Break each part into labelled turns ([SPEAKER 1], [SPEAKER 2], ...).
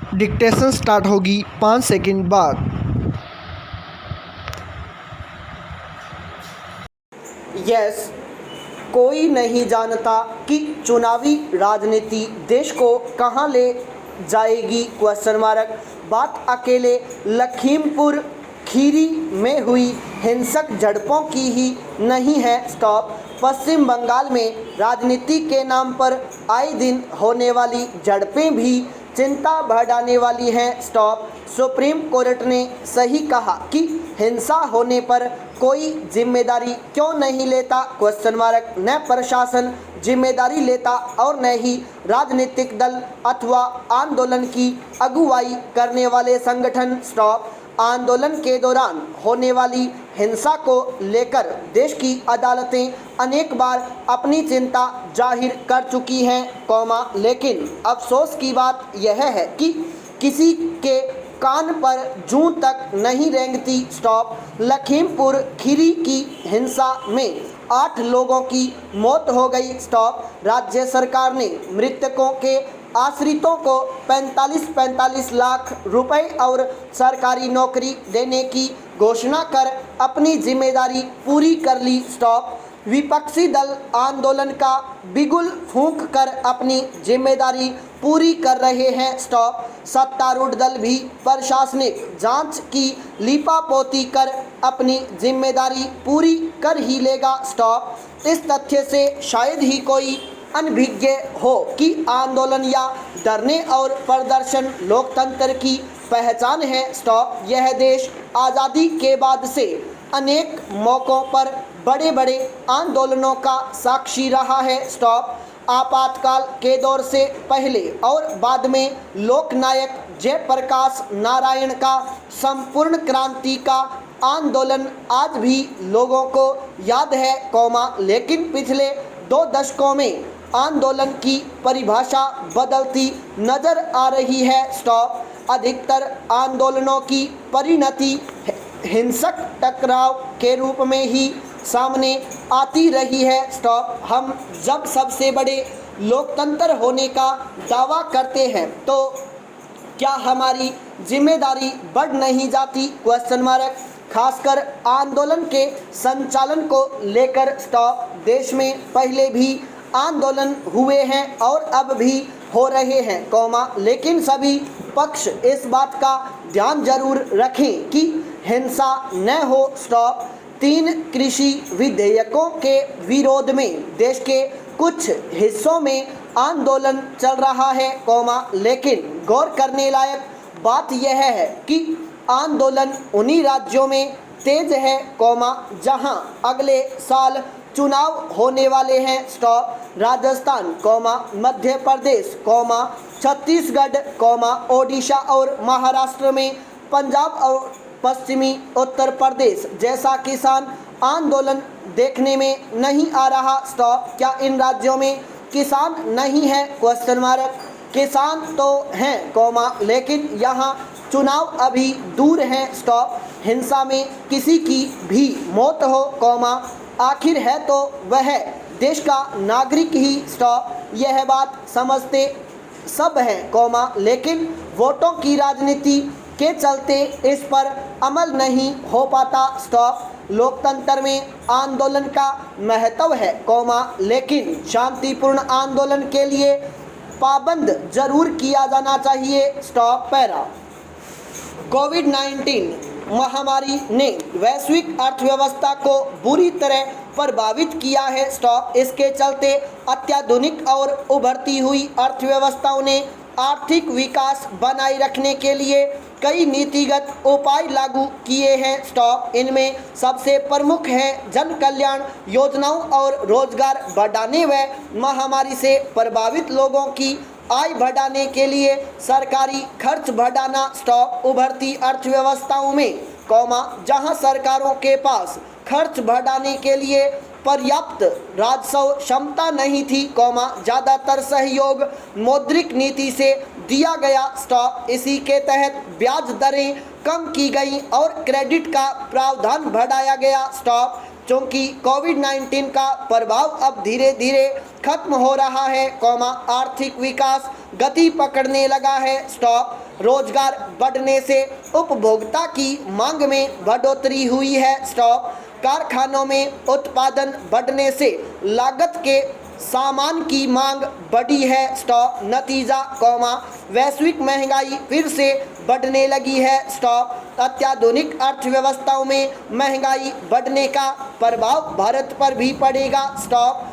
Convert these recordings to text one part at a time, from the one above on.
[SPEAKER 1] Dictation start होगी 5 second बाद।
[SPEAKER 2] Yes, कोई नहीं जानता कि चुनावी राजनीति देश को कहां ले जाएगी क्वेश्चन मार्क। बात अकेले लखीमपुर खीरी में हुई हिंसक झड़पों की ही नहीं है स्टॉप। पश्चिम बंगाल में राजनीति के नाम पर आए दिन होने वाली झड़पें भी चिंता बढ़ाने वाली हैं स्टॉप। सुप्रीम कोर्ट ने सही कहा कि हिंसा होने पर कोई जिम्मेदारी क्यों नहीं लेता क्वेश्चन मार्क। न प्रशासन जिम्मेदारी लेता और न ही राजनीतिक दल अथवा आंदोलन की अगुवाई करने वाले संगठन स्टॉप। आंदोलन के दौरान होने वाली हिंसा को लेकर देश की अदालतें अनेक बार अपनी चिंता जाहिर कर चुकी हैं लेकिन अफसोस की बात यह है कि किसी के कान पर जूं तक नहीं रेंगती स्टॉप। लखीमपुर खीरी की हिंसा में 8 लोगों की मौत हो गई स्टॉप। राज्य सरकार ने मृतकों के आश्रितों को 45-45 लाख रुपए और सरकारी नौकरी देने की घोषणा कर अपनी जिम्मेदारी पूरी कर ली स्टॉप। विपक्षी दल आंदोलन का बिगुल फूंक कर अपनी जिम्मेदारी पूरी कर रहे हैं स्टॉप। सत्तारूढ़ दल भी प्रशासनिक जांच की लीपापोती कर अपनी जिम्मेदारी पूरी कर ही लेगा स्टॉप। इस तथ्य से शायद ही कोई अनभिज्ञ हो कि आंदोलन या धरने और प्रदर्शन लोकतंत्र की पहचान है स्टॉप। यह देश आज़ादी के बाद से अनेक मौक़ों पर बड़े बड़े आंदोलनों का साक्षी रहा है स्टॉप। आपातकाल के दौर से पहले और बाद में लोकनायक जयप्रकाश नारायण का संपूर्ण क्रांति का आंदोलन आज भी लोगों को याद है लेकिन पिछले 2 दशकों में आंदोलन की परिभाषा बदलती नजर आ रही है स्टॉप। अधिकतर आंदोलनों की परिणति हिंसक टकराव के रूप में ही सामने आती रही है स्टॉप। हम जब सबसे बड़े लोकतंत्र होने का दावा करते हैं तो क्या हमारी जिम्मेदारी बढ़ नहीं जाती क्वेश्चन मार्क। खासकर आंदोलन के संचालन को लेकर स्टॉप। देश में पहले भी आंदोलन हुए हैं और अब भी हो रहे हैं लेकिन सभी पक्ष इस बात का ध्यान जरूर रखें कि हिंसा न हो स्टॉप। 3 कृषि विधेयकों के विरोध में देश के कुछ हिस्सों में आंदोलन चल रहा है लेकिन गौर करने लायक बात यह है कि आंदोलन उन्हीं राज्यों में तेज है जहां अगले साल चुनाव होने वाले हैं स्टॉप। राजस्थान मध्य प्रदेश छत्तीसगढ़ ओडिशा और महाराष्ट्र में पंजाब और पश्चिमी उत्तर प्रदेश जैसा किसान आंदोलन देखने में नहीं आ रहा स्टॉप। क्या इन राज्यों में किसान नहीं है क्वेश्चन मार्क। किसान तो हैं लेकिन यहाँ चुनाव अभी दूर हैं स्टॉप। हिंसा में किसी की भी मौत हो आखिर है तो वह देश का नागरिक ही स्टॉप। यह बात समझते सब हैं लेकिन वोटों की राजनीति के चलते इस पर अमल नहीं हो पाता स्टॉप। लोकतंत्र में आंदोलन का महत्व है लेकिन शांतिपूर्ण आंदोलन के लिए पाबंद जरूर किया जाना चाहिए स्टॉप पैरा। कोविड-19 महामारी ने वैश्विक अर्थव्यवस्था को बुरी तरह प्रभावित किया है स्टॉप। इसके चलते अत्याधुनिक और उभरती हुई अर्थव्यवस्थाओं ने आर्थिक विकास बनाए रखने के लिए कई नीतिगत उपाय लागू किए हैं स्टॉप। इनमें सबसे प्रमुख है जन कल्याण योजनाओं और रोजगार बढ़ाने व महामारी से प्रभावित लोगों की आय बढ़ाने के लिए सरकारी खर्च बढ़ाना स्टॉप। उभरती अर्थव्यवस्थाओं में जहां सरकारों के पास खर्च बढ़ाने के लिए पर्याप्त राजस्व क्षमता नहीं थी ज़्यादातर सहयोग मौद्रिक नीति से दिया गया स्टॉप। इसी के तहत ब्याज दरें कम की गई और क्रेडिट का प्रावधान बढ़ाया गया स्टॉप। चूँकि कोविड-19 का प्रभाव अब धीरे धीरे खत्म हो रहा है आर्थिक विकास गति पकड़ने लगा है स्टॉक। रोजगार बढ़ने से उपभोक्ता की मांग में बढ़ोतरी हुई है स्टॉक। कारखानों में उत्पादन बढ़ने से लागत के सामान की मांग बढ़ी है स्टॉक। नतीजा वैश्विक महंगाई फिर से बढ़ने लगी है स्टॉक। अत्याधुनिक अर्थव्यवस्थाओं में महंगाई बढ़ने का प्रभाव भारत पर भी पड़ेगा स्टॉक।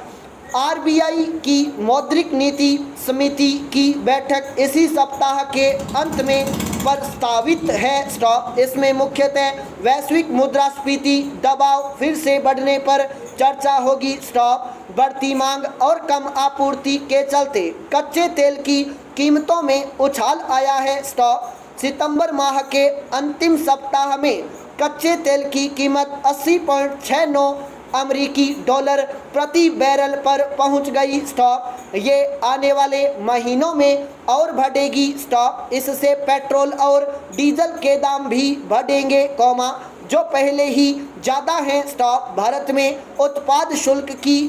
[SPEAKER 2] आरबीआई की मौद्रिक नीति समिति की बैठक इसी सप्ताह के अंत में प्रस्तावित है स्टॉक। इसमें मुख्यतः वैश्विक मुद्रास्फीति दबाव फिर से बढ़ने पर चर्चा होगी स्टॉक। बढ़ती मांग और कम आपूर्ति के चलते कच्चे तेल की कीमतों में उछाल आया है स्टॉक। सितंबर माह के अंतिम सप्ताह में कच्चे तेल की कीमत 80.69 अमेरिकी डॉलर प्रति बैरल पर पहुंच गई स्टॉक। ये आने वाले महीनों में और बढ़ेगी स्टॉक। इससे पेट्रोल और डीजल के दाम भी बढ़ेंगे जो पहले ही ज़्यादा हैं स्टॉक। भारत में उत्पाद शुल्क की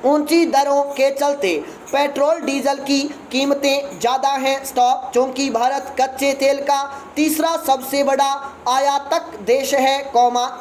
[SPEAKER 2] ऊंची दरों के चलते पेट्रोल डीजल की कीमतें ज़्यादा हैं स्टॉक। चूँकि भारत कच्चे तेल का तीसरा सबसे बड़ा आयातक देश है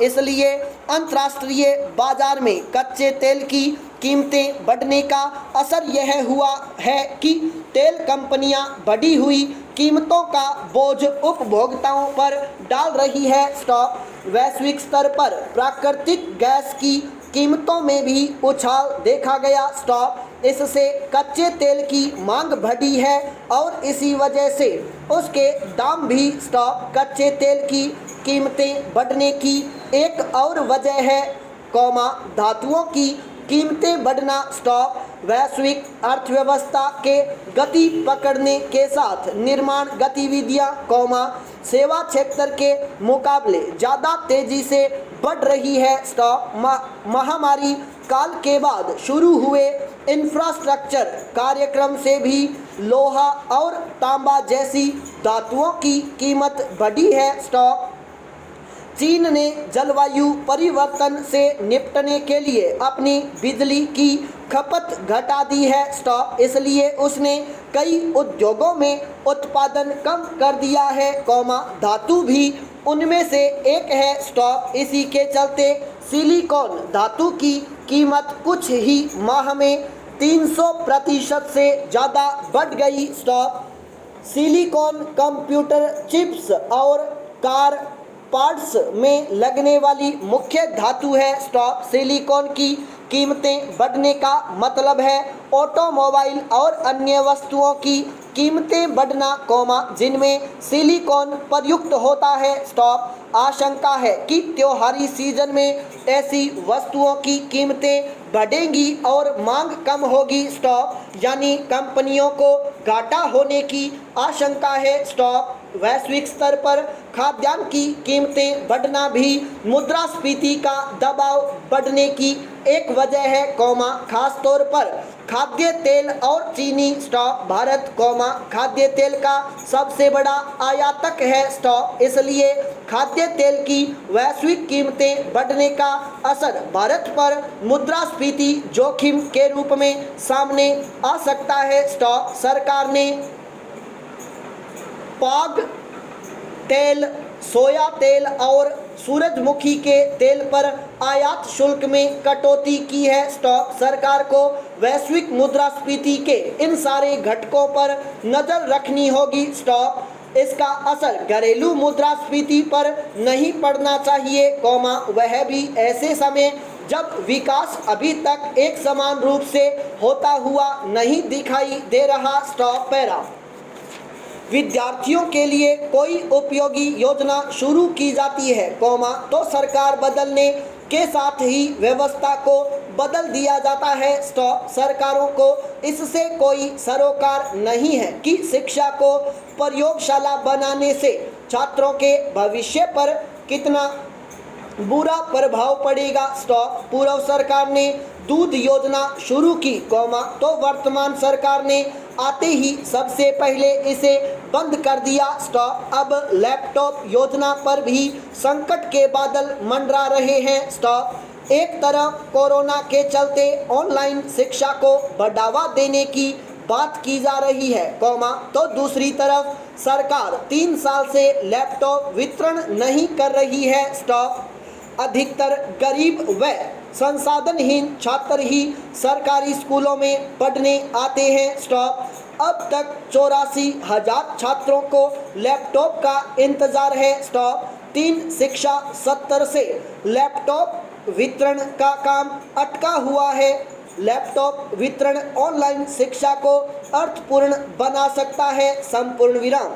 [SPEAKER 2] इसलिए अंतर्राष्ट्रीय बाजार में कच्चे तेल की कीमतें बढ़ने का असर यह हुआ है कि तेल कंपनियां बढ़ी हुई कीमतों का बोझ उपभोक्ताओं पर डाल रही है स्टॉक। वैश्विक स्तर पर प्राकृतिक गैस की कीमतों में भी उछाल देखा गया स्टॉक। इससे कच्चे तेल की मांग बढ़ी है और इसी वजह से उसके दाम भी स्टॉक। कच्चे तेल की कीमतें बढ़ने की एक और वजह है धातुओं की कीमतें बढ़ना स्टॉक। वैश्विक अर्थव्यवस्था के गति पकड़ने के साथ निर्माण गतिविधियां सेवा क्षेत्र के मुकाबले ज़्यादा तेजी से बढ़ रही है स्टॉक। महामारी काल के बाद शुरू हुए इंफ्रास्ट्रक्चर कार्यक्रम से भी लोहा और तांबा जैसी धातुओं की कीमत बढ़ी है स्टॉक। चीन ने जलवायु परिवर्तन से निपटने के लिए अपनी बिजली की खपत घटा दी है स्टॉक। इसलिए उसने कई उद्योगों में उत्पादन कम कर दिया है धातु भी उनमें से एक है स्टॉक। इसी के चलते सिलिकॉन धातु की कीमत कुछ ही माह में 300% से ज़्यादा बढ़ गई स्टॉक। सिलिकॉन कंप्यूटर चिप्स और कार पार्ट्स में लगने वाली मुख्य धातु है स्टॉक। सिलिकॉन की कीमतें बढ़ने का मतलब है ऑटोमोबाइल और अन्य वस्तुओं की कीमतें बढ़ना जिनमें सिलिकॉन प्रयुक्त होता है स्टॉक। आशंका है कि त्योहारी सीजन में ऐसी वस्तुओं की कीमतें बढ़ेंगी और मांग कम होगी स्टॉक। यानी कंपनियों को घाटा होने की आशंका है स्टॉक। वैश्विक स्तर पर खाद्यान्न की कीमतें बढ़ना भी मुद्रास्फीति का दबाव बढ़ने की एक वजह है खास तौर पर खाद्य तेल और चीनी स्टॉक। भारत खाद्य तेल का सबसे बड़ा आयातक है स्टॉक। इसलिए खाद्य तेल की वैश्विक कीमतें बढ़ने का असर भारत पर मुद्रास्फीति जोखिम के रूप में सामने आ सकता है स्टॉक। सरकार ने पाम तेल, सोया तेल और सूरजमुखी के तेल पर आयात शुल्क में कटौती की है स्टॉक। सरकार को वैश्विक मुद्रास्फीति के इन सारे घटकों पर नज़र रखनी होगी स्टॉक। इसका असर घरेलू मुद्रास्फीति पर नहीं पड़ना चाहिए वह भी ऐसे समय जब विकास अभी तक एक समान रूप से होता हुआ नहीं दिखाई दे रहा स्टॉक। पैरा विद्यार्थियों के लिए कोई उपयोगी योजना शुरू की जाती है तो सरकार बदलने के साथ ही व्यवस्था को बदल दिया जाता है स्टॉक। सरकारों को इससे कोई सरोकार नहीं है कि शिक्षा को प्रयोगशाला बनाने से छात्रों के भविष्य पर कितना बुरा प्रभाव पड़ेगा स्टॉक। पूर्व सरकार ने दूध योजना शुरू की तो वर्तमान सरकार ने आते ही सबसे पहले इसे बंद कर दिया स्टॉक। अब लैपटॉप योजना पर भी संकट के बादल मंडरा रहे हैं स्टॉक। एक तरफ कोरोना के चलते ऑनलाइन शिक्षा को बढ़ावा देने की बात की जा रही है, तो दूसरी तरफ सरकार 3 साल से लैपटॉप वितरण नहीं कर रही है। स्टॉप। अधिकतर गरीब व संसाधनहीन छात्र ही सरकारी स्कूलों में पढ़ने आते हैं। स्टॉप। अब तक 84,000 छात्रों को लैपटॉप का इंतजार है। स्टॉप। 3 शिक्षा सत्र से लैपटॉप वितरण का काम अटका हुआ है। लैपटॉप वितरण ऑनलाइन शिक्षा को अर्थपूर्ण बना सकता है। संपूर्ण विराम।